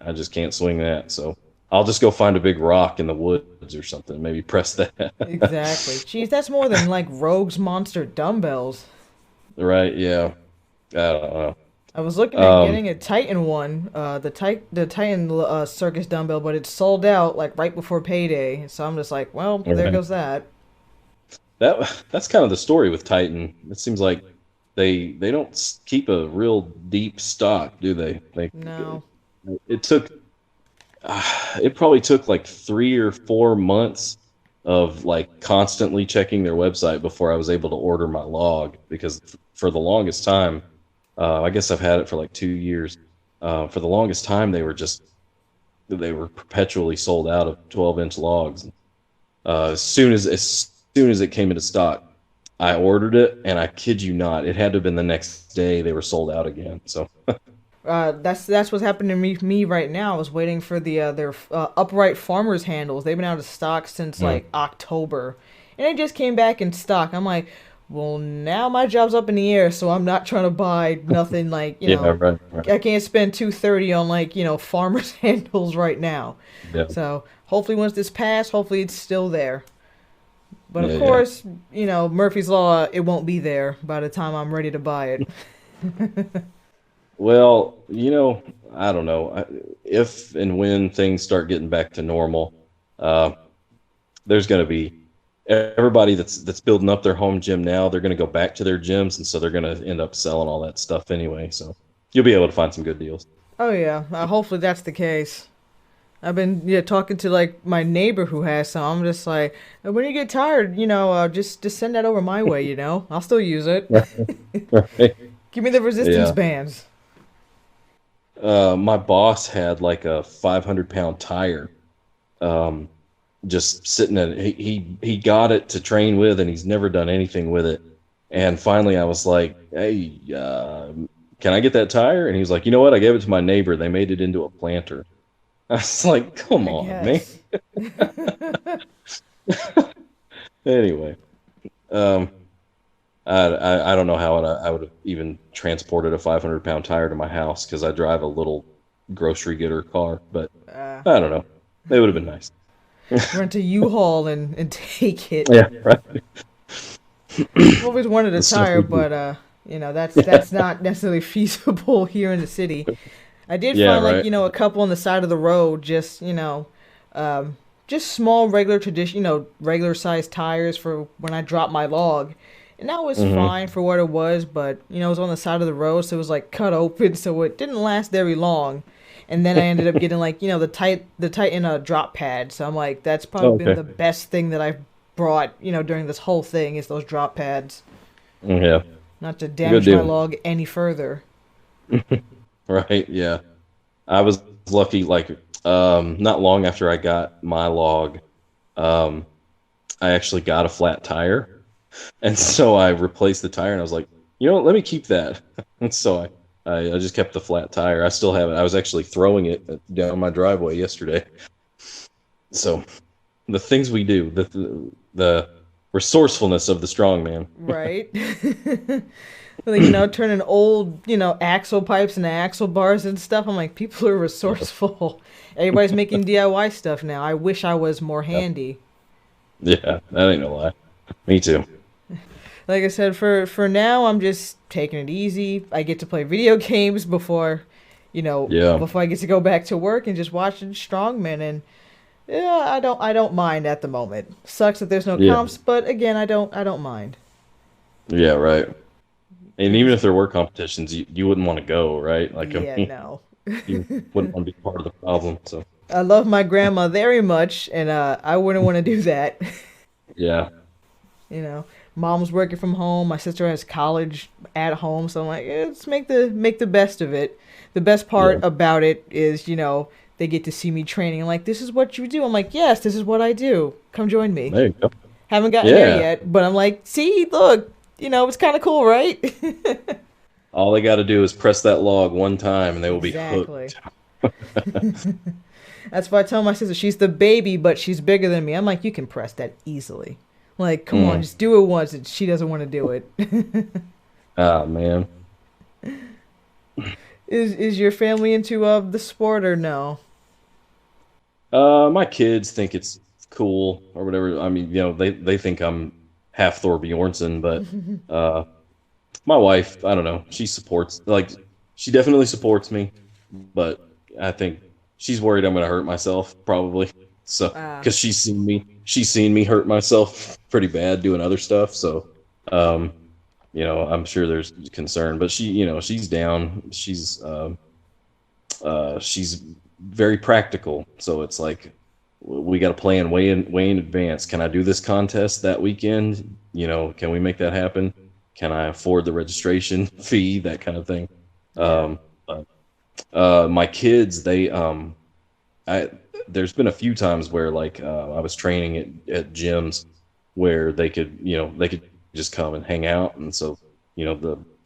I just can't swing that. So I'll just go find a big rock in the woods or something, maybe press that. Exactly. Jeez, that's more than like Rogue's Monster dumbbells. Right? Yeah. I don't know. I was looking at Um, getting a Titan one, the Titan Circus dumbbell, but it's sold out like right before payday. So I'm just like, well, there right. goes that. That's kind of the story with Titan. It seems like they don't keep a real deep stock, do they? No. It took it probably took like 3 or 4 months of like constantly checking their website before I was able to order my log, because for the longest time, I guess I've had it for like 2 years. For the longest time, they were perpetually sold out of 12-inch logs. As soon as it came into stock, I ordered it, and I kid you not, it had to have been the next day they were sold out again. So That's what's happening to me right now. I was waiting for their upright farmers handles. They've been out of stock since mm, like October, and it just came back in stock. I'm like, well, now my job's up in the air, so I'm not trying to buy nothing like yeah, right, right, I can't spend 230 on like farmers handles right now. yeah, So hopefully once this passed, hopefully it's still there. But of yeah, yeah. course, Murphy's Law, it won't be there by the time I'm ready to buy it. Well, I don't know. If and when things start getting back to normal, uh, there's going to be everybody that's building up their home gym now. They're going to go back to their gyms, and so they're going to end up selling all that stuff anyway. So you'll be able to find some good deals. Oh yeah, hopefully that's the case. I've been talking to like my neighbor who has some. I'm just like, when you get tired, just send that over my way. I'll still use it. Right. Give me the resistance Yeah. bands. My boss had like a 500-pound tire, um, just sitting at he got it to train with, and he's never done anything with it. And finally, I was like, "Hey, can I get that tire?" And he was like, "You know what? I gave it to my neighbor. They made it into a planter." I was like, "Come I on, man." guess. Anyway, um, I don't know how I would have even transported a 500-pound tire to my house, because I drive a little grocery getter car. But Uh, I don't know. It would have been nice. Rent a U-Haul and take it. Yeah, right. I've always wanted a The stuff tire, we do. but that's not necessarily feasible here in the city. I did Yeah, find like right. a couple on the side of the road, just small regular tradition, regular sized tires for when I drop my log, and that was Hmm. fine for what it was. But it was on the side of the road, so it was like cut open, so it didn't last very long. And then I ended up getting like the Titan drop pad. So I'm like, that's probably Oh, been okay. the best thing that I've brought during this whole thing is those drop pads, Yeah, not to good damage my deal. log any further. Right. Yeah. I was lucky, like, not long after I got my log, um, I actually got a flat tire. And so I replaced the tire, and I was like, you know what, let me keep that. And so I just kept the flat tire. I still have it. I was actually throwing it down my driveway yesterday. So the things we do, the resourcefulness of the strong man. Right. Like, turning old, axle pipes into axle bars and stuff. I'm like, people are resourceful. Everybody's making DIY stuff now. I wish I was more Yep. handy. Yeah, that ain't no lie. Me too. Like I said, for now, I'm just taking it easy. I get to play video games Yeah, before I get to go back to work and just watching Strongman. And yeah, I don't mind at the moment. Sucks that there's no yeah, comps, but again, I don't mind. yeah. Right. And even if there were competitions, you wouldn't want to go, right? Like, I Yeah, mean, no. you wouldn't want to be part of the problem. So, I love my grandma very much, and I wouldn't want to do that. yeah. You know, mom's working from home. My sister has college at home, so I'm like, let's make the best of it. The best part Yeah. about it is, they get to see me training. I'm like, this is what you do. I'm like, yes, this is what I do. Come join me. There you go. Haven't gotten there Yeah. yet, but I'm like, see, look, it's kind of cool, right? All they got to do is press that log one time and they will be Exactly. hooked. That's why I tell my sister she's the baby, but she's bigger than me. I'm like, you can press that easily. Like, come on, Mm. just do it once. And she doesn't want to do it. Ah, man. Is your family into the sport or no? My kids think it's cool or whatever. I mean, they think I'm half Thor Bjornsson, but uh, my wife, I don't know. She definitely supports me, but I think she's worried I'm going to hurt myself probably. So, Ah, because she's seen me hurt myself pretty bad doing other stuff. So, um, I'm sure there's concern, but she's down. She's very practical. So it's like we got to plan way in advance. Can I do this contest that weekend? Can we make that happen? Can I afford the registration fee? That kind of thing. yeah. But, my kids, I there's been a few times where like I was training at gyms where they could just come and hang out, and so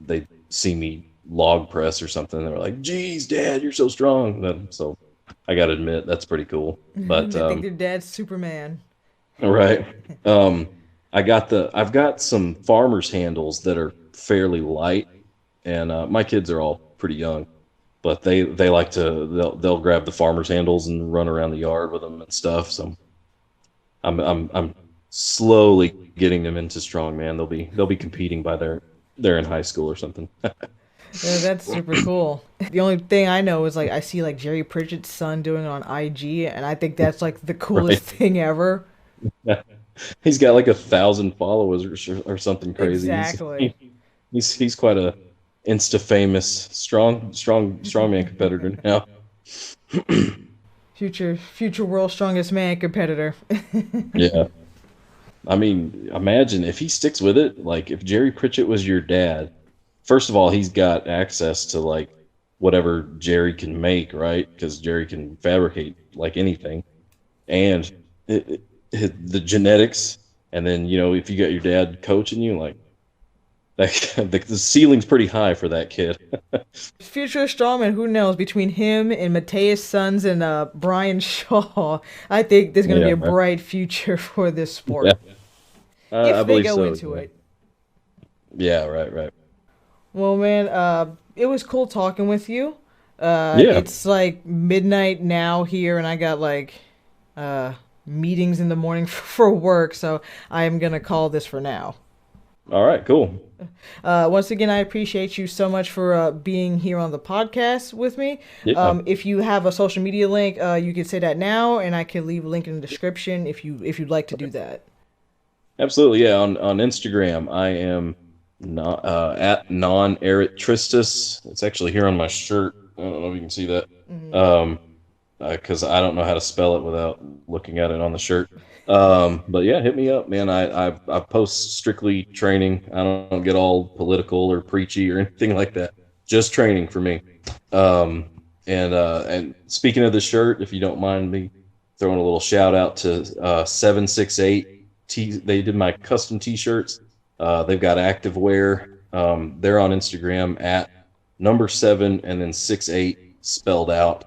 they see me log press or something. They were like, "Geez, Dad, you're so strong." So I got to admit that's pretty cool. But They think their dad's Superman. right, um, I've got some farmers handles that are fairly light, and my kids are all pretty young, but they like to they'll grab the farmers handles and run around the yard with them and stuff. So I'm slowly getting them into strongman. They'll be competing by they're in high school or something. Yeah, that's super cool. The only thing I know is like I see like Jerry Pritchett's son doing it on IG, and I think that's like the coolest Right. thing ever. He's got like 1,000 followers or something crazy. Exactly. He's quite a insta famous strongman competitor now. Future world's strongest man competitor. Yeah. I mean, imagine if he sticks with it. Like, if Jerry Pritchett was your dad, first of all, he's got access to like whatever Jerry can make, right? Because Jerry can fabricate like anything, and the genetics. And then if you got your dad coaching you, like that, the ceiling's pretty high for that kid. Future strongman, who knows? Between him and Mateus Sons and Brian Shaw, I think there's going to be Yeah, a right. bright future for this Yeah, sport I if they believe go so. into Yeah, it. yeah, right, right. Well, man, it was cool talking with you. Yeah. It's like midnight now here, and I got like uh, meetings in the morning for work, so I am gonna call this for now. All right, cool. Once again, I appreciate you so much for being here on the podcast with me. Yeah, If you have a social media link, you can say that now, and I can leave a link in the description if you'd like to do that. absolutely. Yeah, on Instagram, I am not at non eritristus. It's actually here on my shirt. I don't know if you can see that. Mhm. Um, because I don't know how to spell it without looking at it on the shirt. But yeah, hit me up, man. I post strictly training. I don't get all political or preachy or anything like that. Just training for me. Um, and speaking of the shirt, if you don't mind me throwing a little shout out to 768 T. They did my custom T-shirts. They've got active wear. They're on Instagram at number 7 and then 68 spelled out.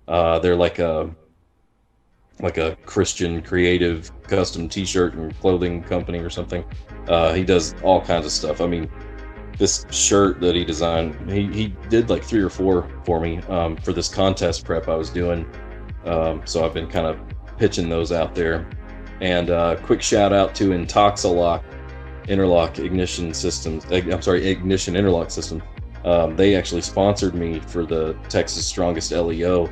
They're like a Christian creative custom T-shirt and clothing company or something. He does all kinds of stuff. I mean, this shirt that he designed, he did like 3 or 4 for me for this contest prep I was doing. So I've been kind of pitching those out there. And quick shout out to Intoxilock Interlock Ignition Systems. I'm sorry, Ignition Interlock System. They actually sponsored me for the Texas Strongest LEO,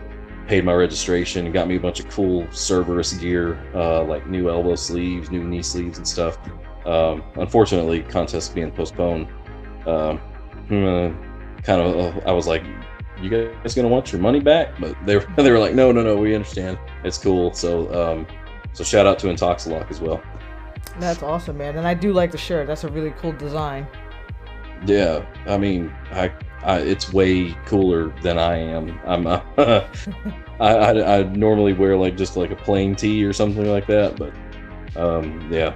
paid my registration, and got me a bunch of cool Cerberus gear, like new elbow sleeves, new knee sleeves, and stuff. Unfortunately, contest being postponed. kind of, I was like, you guys gonna want your money back? But they were like, no, we understand. It's cool. So so shout out to Intoxalock as well. That's awesome, man. And I do like the shirt. That's a really cool design. Yeah, I mean, I it's way cooler than I am. I normally wear like just like a plain tee or something like that, but yeah,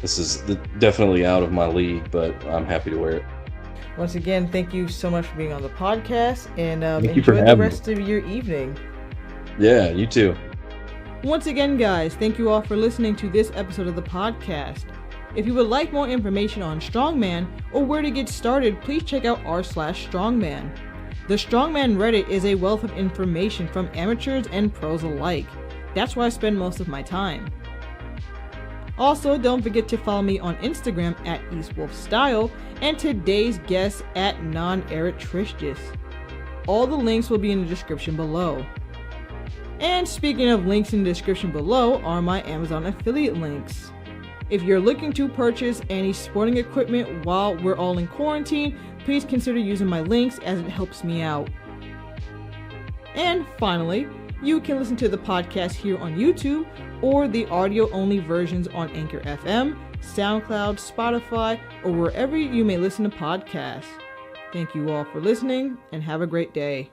this is definitely out of my league, but I'm happy to wear it. Once again, thank you so much for being on the podcast, and enjoy the rest of your evening. Yeah, you too. Once again, guys, thank you all for listening to this episode of the podcast. If you would like more information on Strongman or where to get started, please check out r/Strongman. The Strongman Reddit is a wealth of information from amateurs and pros alike. That's where I spend most of my time. Also, don't forget to follow me on Instagram at EastWolfStyle and today's guest at NonEritricious. All the links will be in the description below. And speaking of links in the description below are my Amazon affiliate links. If you're looking to purchase any sporting equipment while we're all in quarantine, please consider using my links as it helps me out. And finally, you can listen to the podcast here on YouTube or the audio-only versions on Anchor FM, SoundCloud, Spotify, or wherever you may listen to podcasts. Thank you all for listening and have a great day.